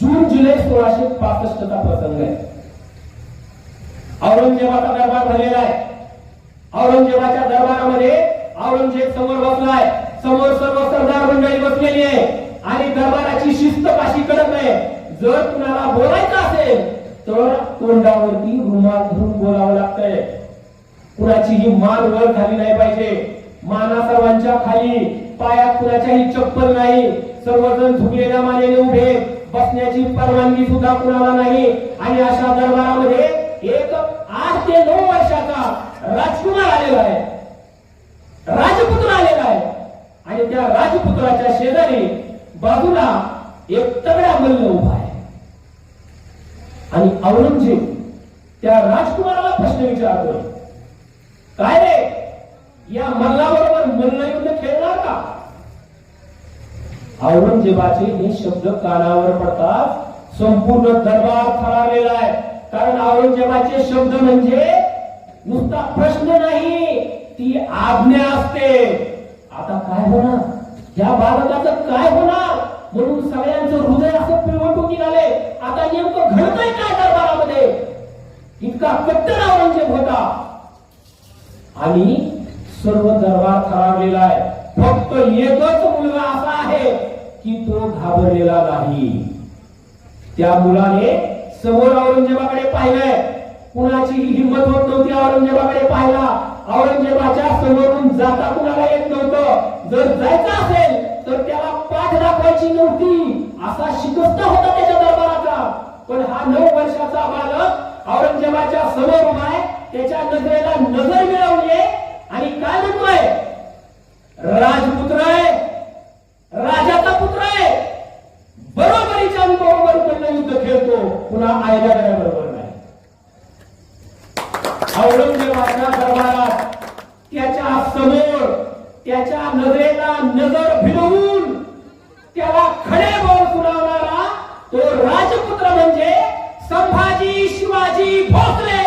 जून जुलै 1665 प्रसंग आहे. औरंगजेबाचा दरबार भरलेला आहे. औरंगजेबाच्या दरबारामध्ये औरंगजेब समोर बसलाय, समोर सर्व सरदार मंडळी बसलेली आहे आणि दरबाराची शिस्त काशी कडक आहे. जर कुणाला बोलायचं असेल तर तोंडावरती रुमाल धरून बोलावं लागतंय. कुणाचीही मान वर खाली नाही पाहिजे. माना सर्वांच्या खाली, पायात कुणाच्याही चप्पल नाही. सर्वजण झुकलेल्या मानेने उभे, बसण्याची परवानगी सुद्धा कुणाला नाही. आणि अशा दरबारामध्ये एक 8 ते 9 वर्षाचा राजकुमार आलेला आहे, राजपुत्र आलेला आहे. आणि त्या राजपुत्राच्या शेजारी बाजूला एक तगडा मल्ल उभा आहे. आणि औरंगजेब त्या राजकुमाराला प्रश्न विचारतोय, काय रे, या मल्लाबरोबर मल्लयुद्ध खेळणार का? औरंगजेबाचे हे शब्द कानावर पडतात संपूर्ण दरबार थरारलेला आहे. कारण औरंगजेबाचे शब्द म्हणजे नुसता प्रश्न नाही, ती आज्ञा असते. आता काय होणार, या बालकाचं काय होणार, म्हणून सगळ्यांचं हृदय असं पिळवटून निघाले. आता नेमकं घडतंय काय दरबारामध्ये? इतका कट्टर औरंगजेब होता आणि सर्व दरबार थरारलेला आहे. फक्त एकच मुलगा असा आहे की तो घाबरलेला नाही. त्या मुलाने समोर औरंगजेबाकडे पाहिलंय. कुणाची हिंमत होत नव्हती औरंगजेबाकडे पाहायला. औरंगजेबाच्या समोरून जाता कुणाला येत नव्हतं. जर जायचं असेल तर त्याला पाठ दाखवायची नव्हती, असा शिकस्त होता त्याच्या दरबाराचा. पण हा 9 वर्षाचा बालक औरंगजेबाच्या समोर उभा आहे. त्याच्या नजरेला नजर मिळवली आणि काय म्हणतोय, राजपुत्र आहे, राजाचा पुत्र आहे, बरोबरीच्या बरोबर पहिलं युद्ध खेळतो, पुन्हा आयल्या बरोबर नाही. औरंगजेबाच्या दरबारात त्याच्या समोर त्याच्या नजरेला नजर भिडवून त्याला खडे बोल सुनावणारा तो राजपुत्र म्हणजे संभाजी शिवाजी भोसले.